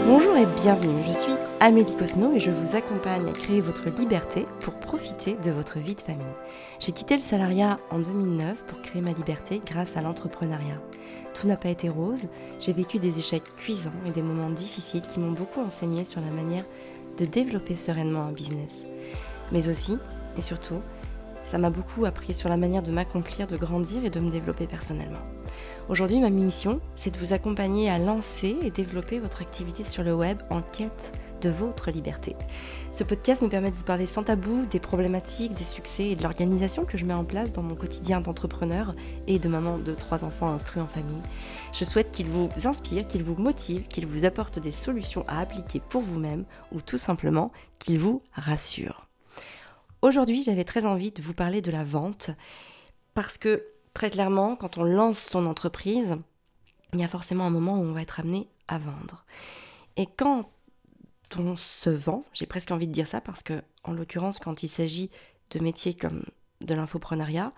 Bonjour et bienvenue, je suis Amélie Cosno et je vous accompagne à créer votre liberté pour profiter de votre vie de famille. J'ai quitté le salariat en 2009 pour créer ma liberté grâce à l'entrepreneuriat. Tout n'a pas été rose, j'ai vécu des échecs cuisants et des moments difficiles qui m'ont beaucoup enseigné sur la manière de développer sereinement un business. Mais aussi, et surtout, ça m'a beaucoup appris sur la manière de m'accomplir, de grandir et de me développer personnellement. Aujourd'hui, ma mission, c'est de vous accompagner à lancer et développer votre activité sur le web en quête de votre liberté. Ce podcast me permet de vous parler sans tabou des problématiques, des succès et de l'organisation que je mets en place dans mon quotidien d'entrepreneur et de maman de 3 enfants instruits en famille. Je souhaite qu'il vous inspire, qu'il vous motive, qu'il vous apporte des solutions à appliquer pour vous-même ou tout simplement qu'il vous rassure. Aujourd'hui, j'avais très envie de vous parler de la vente parce que très clairement, quand on lance son entreprise, il y a forcément un moment où on va être amené à vendre. Et quand on se vend, j'ai presque envie de dire ça parce que, en l'occurrence, quand il s'agit de métiers comme de l'infoprenariat,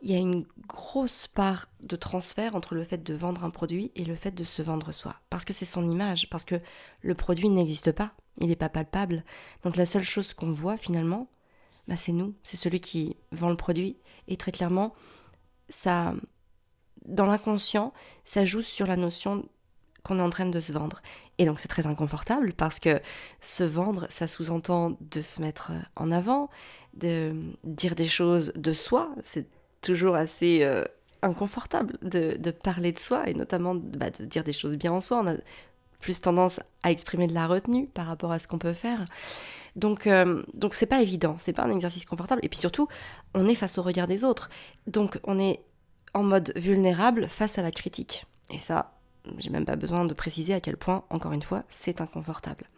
il y a une grosse part de transfert entre le fait de vendre un produit et le fait de se vendre soi. Parce que c'est son image, parce que le produit n'existe pas, il n'est pas palpable. Donc la seule chose qu'on voit finalement, c'est nous, c'est celui qui vend le produit. Et très clairement, ça, dans l'inconscient, ça joue sur la notion qu'on est en train de se vendre. Et donc c'est très inconfortable parce que se vendre, ça sous-entend de se mettre en avant, de dire des choses de soi. C'est toujours assez inconfortable de parler de soi et notamment de dire des choses bien en soi. On a plus tendance à exprimer de la retenue par rapport à ce qu'on peut faire. Donc c'est pas évident, c'est pas un exercice confortable. Et puis surtout, on est face au regard des autres. Donc on est en mode vulnérable face à la critique. Et ça, j'ai même pas besoin de préciser à quel point, encore une fois, c'est inconfortable.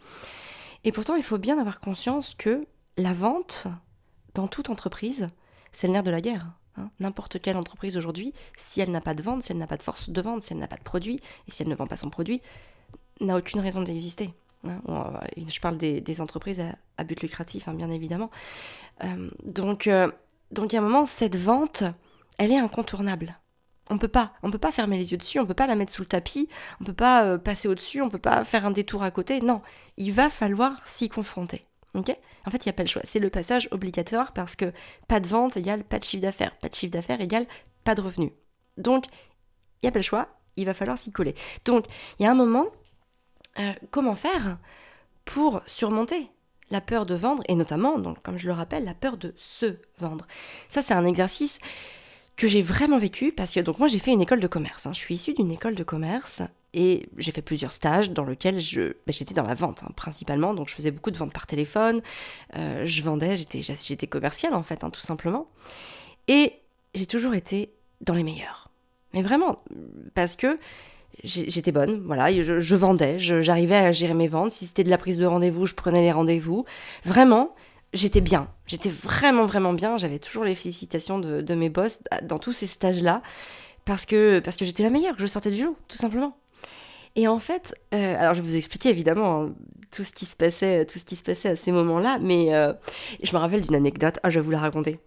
Et pourtant, il faut bien avoir conscience que la vente, dans toute entreprise, c'est le nerf de la guerre. N'importe quelle entreprise aujourd'hui, si elle n'a pas de vente, si elle n'a pas de force de vente, si elle n'a pas de produit, et si elle ne vend pas son produit, n'a aucune raison d'exister. Je parle des entreprises à but lucratif, bien évidemment. Donc il y a un moment, cette vente, elle est incontournable. On peut pas fermer les yeux dessus, on peut pas la mettre sous le tapis, on peut pas passer au-dessus, on peut pas faire un détour à côté. Non, il va falloir s'y confronter. Okay ? En fait, il n'y a pas le choix. C'est le passage obligatoire parce que pas de vente égale pas de chiffre d'affaires. Pas de chiffre d'affaires égale pas de revenus. Donc, il n'y a pas le choix, il va falloir s'y coller. Donc, il y a un moment, comment faire pour surmonter la peur de vendre et notamment, donc, comme je le rappelle, la peur de se vendre. Ça, c'est un exercice que j'ai vraiment vécu parce que donc moi j'ai fait une école de commerce. Je suis issue d'une école de commerce et j'ai fait plusieurs stages dans lesquels j'étais dans la vente principalement. Donc je faisais beaucoup de ventes par téléphone, je vendais, j'étais commerciale en fait, tout simplement. Et j'ai toujours été dans les meilleurs. Mais vraiment, parce que j'étais bonne, voilà, je vendais, j'arrivais à gérer mes ventes. Si c'était de la prise de rendez-vous, je prenais les rendez-vous. Vraiment, j'étais bien, j'étais vraiment vraiment bien, j'avais toujours les félicitations de mes boss dans tous ces stages-là, parce que j'étais la meilleure, que je sortais du lot, tout simplement. Et en fait, alors je vais vous expliquer évidemment tout ce qui se passait à ces moments-là, mais je me rappelle d'une anecdote, je vais vous la raconter.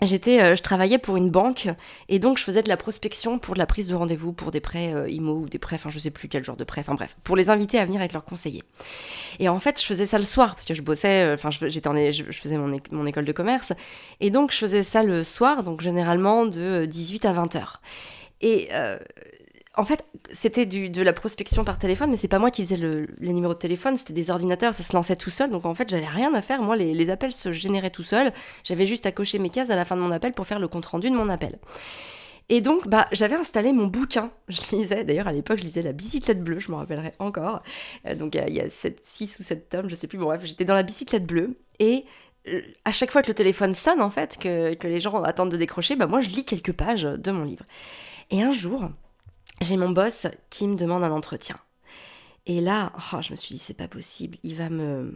Je travaillais pour une banque et donc je faisais de la prospection pour de la prise de rendez-vous pour des prêts IMO ou des prêts, je sais plus quel genre de prêt, bref, pour les inviter à venir avec leurs conseillers. Et en fait, je faisais ça le soir parce que je bossais, je faisais mon école de commerce et donc je faisais ça le soir, donc généralement de 18 à 20 heures. Et en fait, c'était de la prospection par téléphone, mais c'est pas moi qui faisais les numéros de téléphone, c'était des ordinateurs, ça se lançait tout seul, donc en fait, j'avais rien à faire. Moi, les appels se généraient tout seuls, j'avais juste à cocher mes cases à la fin de mon appel pour faire le compte-rendu de mon appel. Et donc, j'avais installé mon bouquin, je lisais, d'ailleurs à l'époque, je lisais La Bicyclette Bleue, je m'en rappellerai encore, donc il y a 6 ou 7 tomes, je sais plus, bon bref, j'étais dans La Bicyclette Bleue, et à chaque fois que le téléphone sonne, en fait, que les gens attendent de décrocher, moi je lis quelques pages de mon livre. Et un jour, j'ai mon boss qui me demande un entretien. Et là, je me suis dit, c'est pas possible, il va me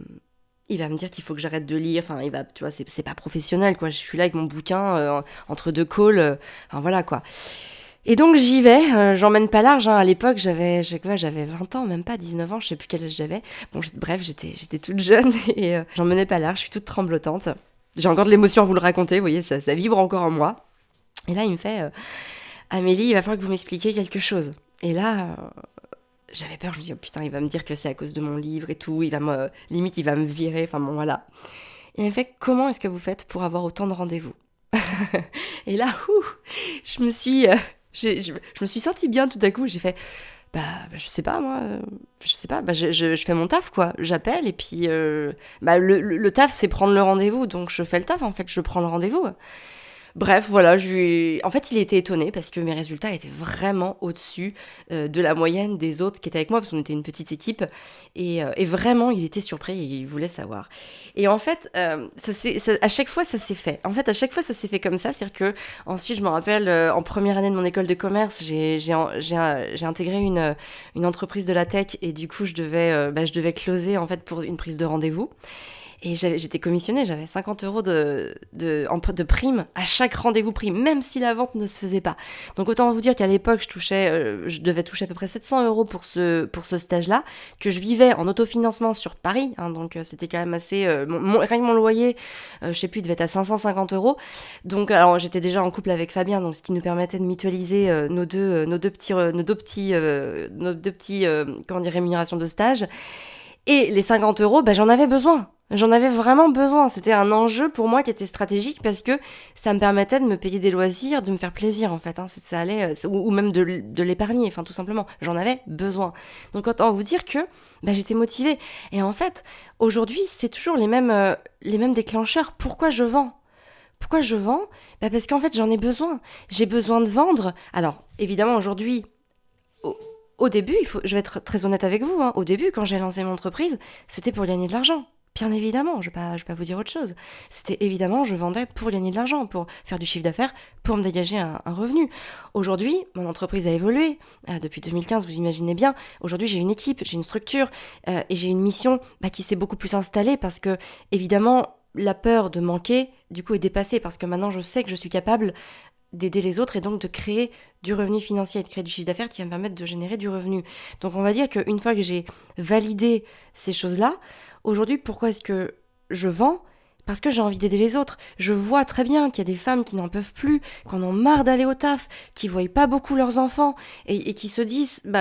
dire qu'il faut que j'arrête de lire, tu vois, c'est pas professionnel, quoi. Je suis là avec mon bouquin, entre deux calls, voilà, quoi. Et donc j'y vais, j'emmène pas large, à l'époque j'avais 20 ans, même pas 19 ans, je sais plus quel âge j'avais. Bon, bref, j'étais toute jeune et j'emmenais pas large, je suis toute tremblotante. J'ai encore de l'émotion à vous le raconter, vous voyez, ça vibre encore en moi. Et là, il me fait Amélie, il va falloir que vous m'expliquiez quelque chose. Et là, j'avais peur, je me dis, oh putain, il va me dire que c'est à cause de mon livre et tout, limite, il va me virer, enfin bon, voilà. Et en fait, comment est-ce que vous faites pour avoir autant de rendez-vous? Et là, je me suis, je me suis sentie bien tout à coup, j'ai fait, je sais pas, moi, je sais pas, je fais mon taf, quoi, j'appelle, et puis, le taf, c'est prendre le rendez-vous, donc je fais le taf, en fait, je prends le rendez-vous. Bref, voilà, en fait, il était étonné parce que mes résultats étaient vraiment au-dessus de la moyenne des autres qui étaient avec moi, parce qu'on était une petite équipe. Et vraiment, il était surpris et il voulait savoir. Et en fait, à chaque fois, ça s'est fait. En fait, à chaque fois, ça s'est fait comme ça. C'est-à-dire que, ensuite, je me rappelle, en première année de mon école de commerce, j'ai intégré une entreprise de la tech et du coup, je devais closer, en fait, pour une prise de rendez-vous. Et j'étais commissionnée, j'avais 50 € de prime à chaque rendez-vous pris, même si la vente ne se faisait pas. Donc autant vous dire qu'à l'époque, je devais toucher à peu près 700 € pour ce stage-là, que je vivais en autofinancement sur Paris, hein, donc c'était quand même assez... rien que mon loyer, je sais plus, il devait être à 550 €. Donc alors j'étais déjà en couple avec Fabien, donc ce qui nous permettait de mutualiser nos deux petits rémunérations de stage. Et les 50 €, j'en avais besoin. J'en avais vraiment besoin. C'était un enjeu pour moi qui était stratégique parce que ça me permettait de me payer des loisirs, de me faire plaisir en fait. Hein. Ça allait, ou même de l'épargner, enfin tout simplement. J'en avais besoin. Donc autant vous dire que j'étais motivée. Et en fait, aujourd'hui, c'est toujours les mêmes déclencheurs. Pourquoi je vends ? Pourquoi je vends ? Parce qu'en fait, j'en ai besoin. J'ai besoin de vendre. Alors, évidemment, aujourd'hui, au début, je vais être très honnête avec vous, hein, au début, quand j'ai lancé mon entreprise, c'était pour gagner de l'argent. Bien évidemment, je vais pas vous dire autre chose. C'était évidemment, je vendais pour gagner de l'argent, pour faire du chiffre d'affaires, pour me dégager un revenu. Aujourd'hui, mon entreprise a évolué. Depuis 2015, vous imaginez bien. Aujourd'hui, j'ai une équipe, j'ai une structure et j'ai une mission qui s'est beaucoup plus installée parce que, évidemment, la peur de manquer, du coup, est dépassée parce que maintenant, je sais que je suis capable d'aider les autres et donc de créer du revenu financier et de créer du chiffre d'affaires qui va me permettre de générer du revenu. Donc on va dire qu'une fois que j'ai validé ces choses-là, aujourd'hui, pourquoi est-ce que je vends ? Parce que j'ai envie d'aider les autres. Je vois très bien qu'il y a des femmes qui n'en peuvent plus, qui en ont marre d'aller au taf, qui ne voient pas beaucoup leurs enfants et qui se disent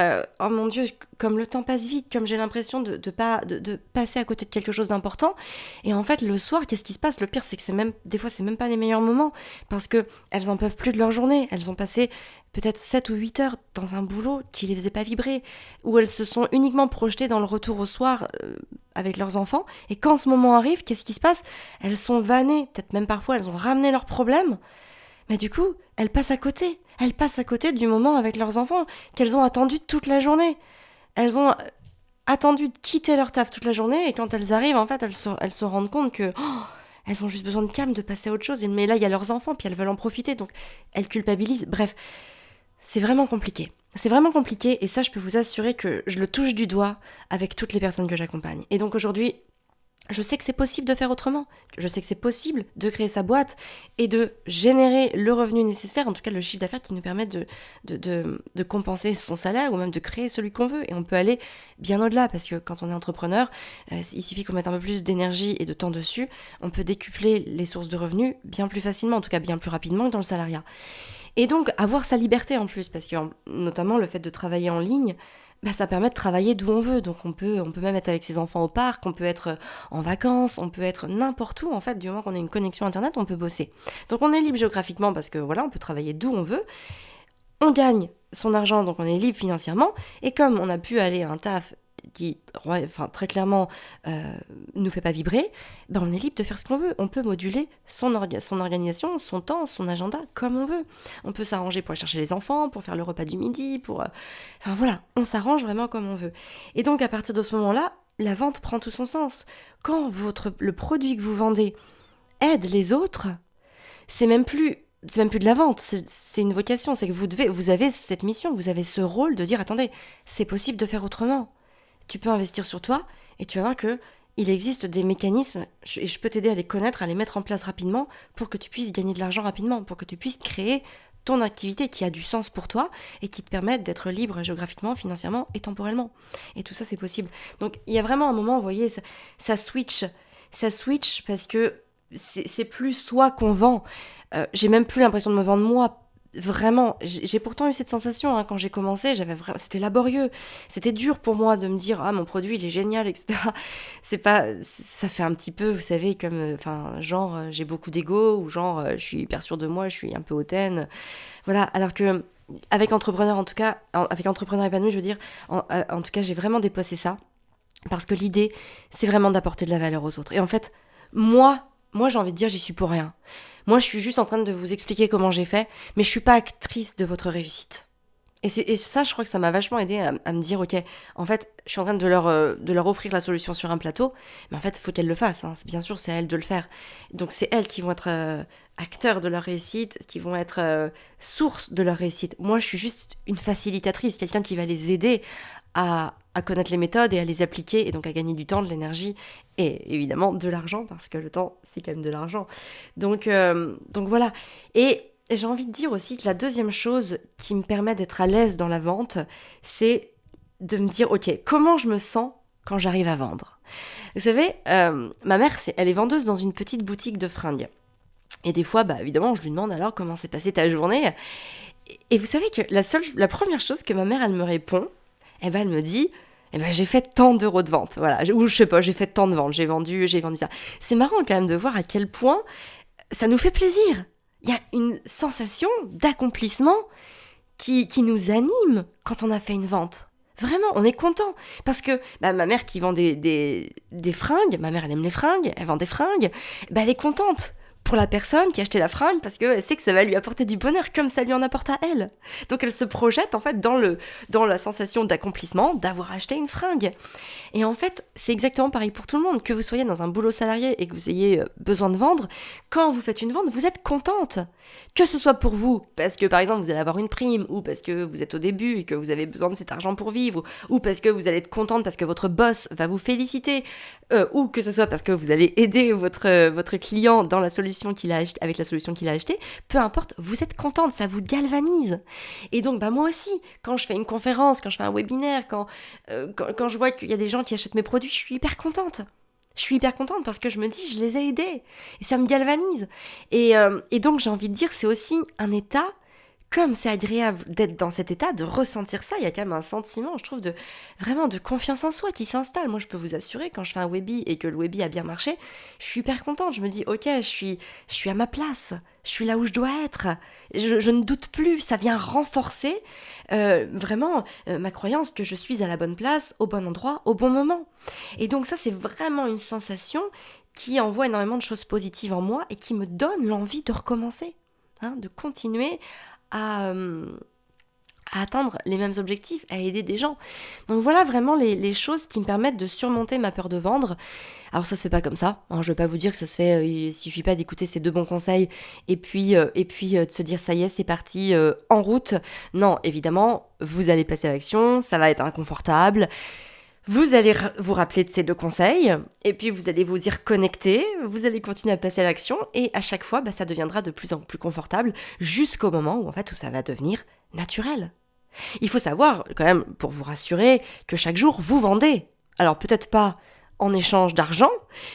oh mon Dieu, comme le temps passe vite, comme j'ai l'impression de passer à côté de quelque chose d'important. Et en fait, le soir, qu'est-ce qui se passe ? Le pire, c'est que des fois, c'est même pas les meilleurs moments parce qu'elles en peuvent plus de leur journée. Elles ont passé peut-être 7 ou 8 heures dans un boulot qui les faisait pas vibrer, où elles se sont uniquement projetées dans le retour au soir avec leurs enfants, et quand ce moment arrive, qu'est-ce qui se passe ? Elles sont vannées, peut-être même parfois elles ont ramené leurs problèmes, mais du coup, elles passent à côté du moment avec leurs enfants qu'elles ont attendu toute la journée. Elles ont attendu de quitter leur taf toute la journée, et quand elles arrivent, en fait, elles se rendent compte que elles ont juste besoin de calme, de passer à autre chose, mais là, il y a leurs enfants, puis elles veulent en profiter, donc elles culpabilisent. Bref, c'est vraiment compliqué. C'est vraiment compliqué et ça, je peux vous assurer que je le touche du doigt avec toutes les personnes que j'accompagne. Et donc aujourd'hui, je sais que c'est possible de faire autrement. Je sais que c'est possible de créer sa boîte et de générer le revenu nécessaire, en tout cas le chiffre d'affaires qui nous permet de compenser son salaire ou même de créer celui qu'on veut. Et on peut aller bien au-delà parce que quand on est entrepreneur, il suffit qu'on mette un peu plus d'énergie et de temps dessus. On peut décupler les sources de revenus bien plus facilement, en tout cas bien plus rapidement que dans le salariat. Et donc, avoir sa liberté en plus, parce que notamment le fait de travailler en ligne, ça permet de travailler d'où on veut. Donc on peut même être avec ses enfants au parc, on peut être en vacances, on peut être n'importe où en fait, du moment qu'on a une connexion internet, on peut bosser. Donc on est libre géographiquement parce que voilà, on peut travailler d'où on veut. On gagne son argent, donc on est libre financièrement. Et comme on a pu aller à un taf qui très clairement nous fait pas vibrer, on est libre de faire ce qu'on veut. On peut moduler son organisation, son temps, son agenda comme on veut. On peut s'arranger pour aller chercher les enfants, pour faire le repas du midi, voilà, on s'arrange vraiment comme on veut. Et donc à partir de ce moment-là, la vente prend tout son sens. Quand le produit que vous vendez aide les autres, c'est même plus de la vente, c'est une vocation, c'est que vous avez cette mission, vous avez ce rôle de dire attendez, c'est possible de faire autrement. Tu peux investir sur toi et tu vas voir qu'il existe des mécanismes et je peux t'aider à les connaître, à les mettre en place rapidement pour que tu puisses gagner de l'argent rapidement, pour que tu puisses créer ton activité qui a du sens pour toi et qui te permette d'être libre géographiquement, financièrement et temporellement. Et tout ça, c'est possible. Donc, il y a vraiment un moment, vous voyez, ça switch parce que c'est plus soi qu'on vend. J'ai même plus l'impression de me vendre moi vraiment, j'ai pourtant eu cette sensation quand j'ai commencé, c'était laborieux, c'était dur pour moi de me dire ah mon produit il est génial, etc. C'est pas, ça fait un petit peu, vous savez, comme, genre j'ai beaucoup d'ego ou genre je suis hyper sûre de moi, je suis un peu hautaine, voilà. Alors que avec entrepreneur en tout cas, avec entrepreneur épanoui, je veux dire, en tout cas j'ai vraiment dépassé ça parce que l'idée c'est vraiment d'apporter de la valeur aux autres. Et en fait, moi j'ai envie de dire j'y suis pour rien. Moi, je suis juste en train de vous expliquer comment j'ai fait, mais je suis pas actrice de votre réussite. Et ça, je crois que ça m'a vachement aidé à me dire, ok, en fait, je suis en train de leur offrir la solution sur un plateau, mais en fait, il faut qu'elles le fassent. Bien sûr, c'est à elles de le faire. Donc, c'est elles qui vont être acteurs de leur réussite, qui vont être source de leur réussite. Moi, je suis juste une facilitatrice, quelqu'un qui va les aider à connaître les méthodes et à les appliquer, et donc à gagner du temps, de l'énergie, et évidemment de l'argent, parce que le temps, c'est quand même de l'argent. Donc voilà. Et j'ai envie de dire aussi que la deuxième chose qui me permet d'être à l'aise dans la vente, c'est de me dire, ok, comment je me sens quand j'arrive à vendre. Vous savez, ma mère, elle est vendeuse dans une petite boutique de fringues. Et des fois, évidemment, je lui demande alors comment s'est passée ta journée. Et vous savez que la première chose que ma mère, elle me répond, elle me dit, j'ai fait tant d'euros de vente, voilà, ou je sais pas, j'ai fait tant de ventes, j'ai vendu ça. C'est marrant quand même de voir à quel point ça nous fait plaisir. Il y a une sensation d'accomplissement qui nous anime quand on a fait une vente. Vraiment, on est content. Parce que ma mère qui vend des fringues, ma mère elle aime les fringues, elle vend des fringues, elle est contente pour la personne qui a acheté la fringue parce qu'elle sait que ça va lui apporter du bonheur comme ça lui en apporte à elle. Donc elle se projette en fait dans la sensation d'accomplissement d'avoir acheté une fringue. Et en fait, c'est exactement pareil pour tout le monde. Que vous soyez dans un boulot salarié et que vous ayez besoin de vendre, quand vous faites une vente, vous êtes contente. Que ce soit pour vous, parce que par exemple vous allez avoir une prime, ou parce que vous êtes au début et que vous avez besoin de cet argent pour vivre, ou parce que vous allez être contente parce que votre boss va vous féliciter, ou que ce soit parce que vous allez aider votre client dans la solution qu'il a acheté, avec la solution qu'il a achetée, peu importe, vous êtes contente, ça vous galvanise. Et donc moi aussi, quand je fais une conférence, quand je fais un webinaire, quand je vois qu'il y a des gens qui achètent mes produits, je suis hyper contente. Je suis hyper contente parce que je me dis, je les ai aidés. Et ça me galvanise. Et donc, j'ai envie de dire, c'est aussi un état, comme c'est agréable d'être dans cet état, de ressentir ça. Il y a quand même un sentiment, je trouve, vraiment de confiance en soi qui s'installe. Moi, je peux vous assurer, quand je fais un webi et que le webi a bien marché, je suis hyper contente. Je me dis, ok, je suis à ma place. Je suis là où je dois être. Je ne doute plus. Ça vient renforcer vraiment ma croyance que je suis à la bonne place, au bon endroit, au bon moment. Et donc ça, c'est vraiment une sensation qui envoie énormément de choses positives en moi et qui me donne l'envie de recommencer, de continuer à atteindre les mêmes objectifs, à aider des gens. Donc voilà vraiment les choses qui me permettent de surmonter ma peur de vendre. Alors ça se fait pas comme ça, je vais pas vous dire que ça se fait, il suffit pas d'écouter ces 2 bons conseils et puis de se dire ça y est, c'est parti, en route. Non, évidemment, vous allez passer à l'action, ça va être inconfortable. Vous allez vous rappeler de ces 2 conseils, et puis vous allez vous y reconnecter, vous allez continuer à passer à l'action, et à chaque fois, ça deviendra de plus en plus confortable, jusqu'au moment où ça va devenir naturel. Il faut savoir, quand même, pour vous rassurer, que chaque jour, vous vendez. Alors peut-être pas en échange d'argent,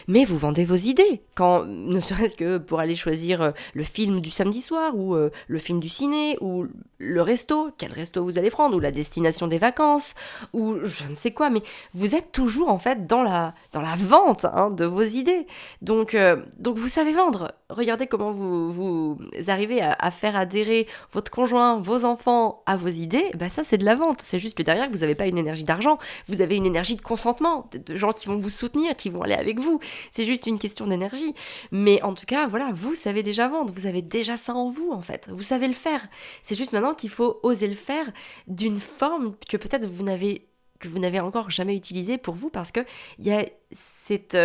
mais vous vendez vos idées, ne serait-ce que pour aller choisir le film du samedi soir, ou le film du ciné, ou le resto, quel resto vous allez prendre, ou la destination des vacances, ou je ne sais quoi, mais vous êtes toujours en fait dans la vente de vos idées. Donc vous savez vendre. Regardez comment vous arrivez à faire adhérer votre conjoint, vos enfants à vos idées, ça c'est de la vente. C'est juste que derrière vous n'avez pas une énergie d'argent, vous avez une énergie de consentement, de gens qui vont vous soutenir, qui vont aller avec vous. C'est juste une question d'énergie. Mais en tout cas, voilà, vous savez déjà vendre, vous avez déjà ça en vous en fait. Vous savez le faire. C'est juste maintenant qu'il faut oser le faire d'une forme que peut-être vous n'avez encore jamais utilisée pour vous, parce que il y a cette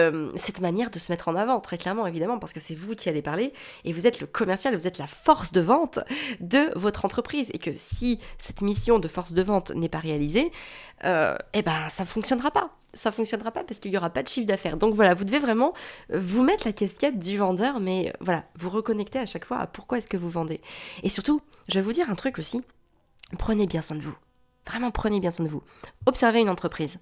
manière de se mettre en avant, très clairement évidemment, parce que c'est vous qui allez parler et vous êtes le commercial, vous êtes la force de vente de votre entreprise, et que si cette mission de force de vente n'est pas réalisée, ça fonctionnera pas. Ça fonctionnera pas parce qu'il n'y aura pas de chiffre d'affaires. Donc voilà, vous devez vraiment vous mettre la casquette du vendeur, mais voilà, vous reconnecter à chaque fois à pourquoi est-ce que vous vendez. Et surtout, je vais vous dire un truc aussi, prenez bien soin de vous. Vraiment, prenez bien soin de vous. Observez une entreprise.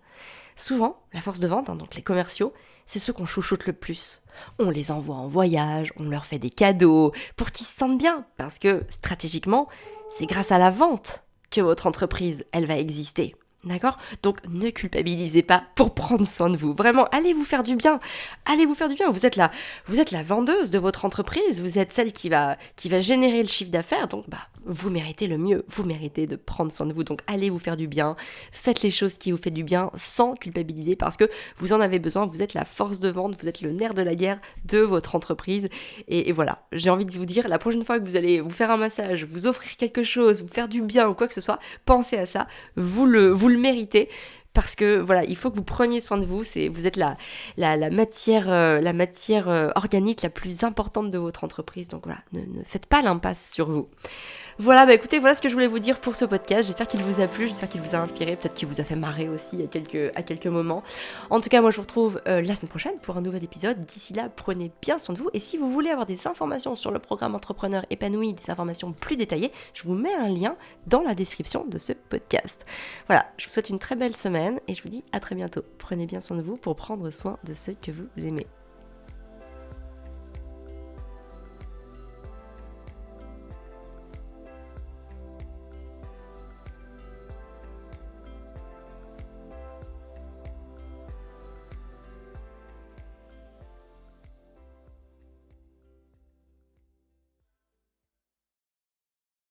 Souvent, la force de vente, donc les commerciaux, c'est ceux qu'on chouchoute le plus. On les envoie en voyage, on leur fait des cadeaux pour qu'ils se sentent bien. Parce que stratégiquement, c'est grâce à la vente que votre entreprise, elle va exister. D'accord ? Donc ne culpabilisez pas pour prendre soin de vous. Vraiment, allez vous faire du bien. Allez vous faire du bien. Vous êtes la vendeuse de votre entreprise. Vous êtes celle qui va générer le chiffre d'affaires. Donc vous méritez le mieux. Vous méritez de prendre soin de vous. Donc allez vous faire du bien. Faites les choses qui vous font du bien sans culpabiliser parce que vous en avez besoin. Vous êtes la force de vente. Vous êtes le nerf de la guerre de votre entreprise. Et voilà, j'ai envie de vous dire, la prochaine fois que vous allez vous faire un massage, vous offrir quelque chose, vous faire du bien ou quoi que ce soit, pensez à ça. Vous le méritez parce que voilà, il faut que vous preniez soin de vous. Vous êtes la matière organique la plus importante de votre entreprise. Donc voilà, ne faites pas l'impasse sur vous. Voilà, écoutez, voilà ce que je voulais vous dire pour ce podcast. J'espère qu'il vous a plu, j'espère qu'il vous a inspiré, peut-être qu'il vous a fait marrer aussi à quelques moments. En tout cas, moi je vous retrouve la semaine prochaine pour un nouvel épisode. D'ici là, prenez bien soin de vous. Et si vous voulez avoir des informations sur le programme Entrepreneur épanoui, des informations plus détaillées, je vous mets un lien dans la description de ce podcast. Voilà, je vous souhaite une très belle semaine et je vous dis à très bientôt. Prenez bien soin de vous pour prendre soin de ceux que vous aimez.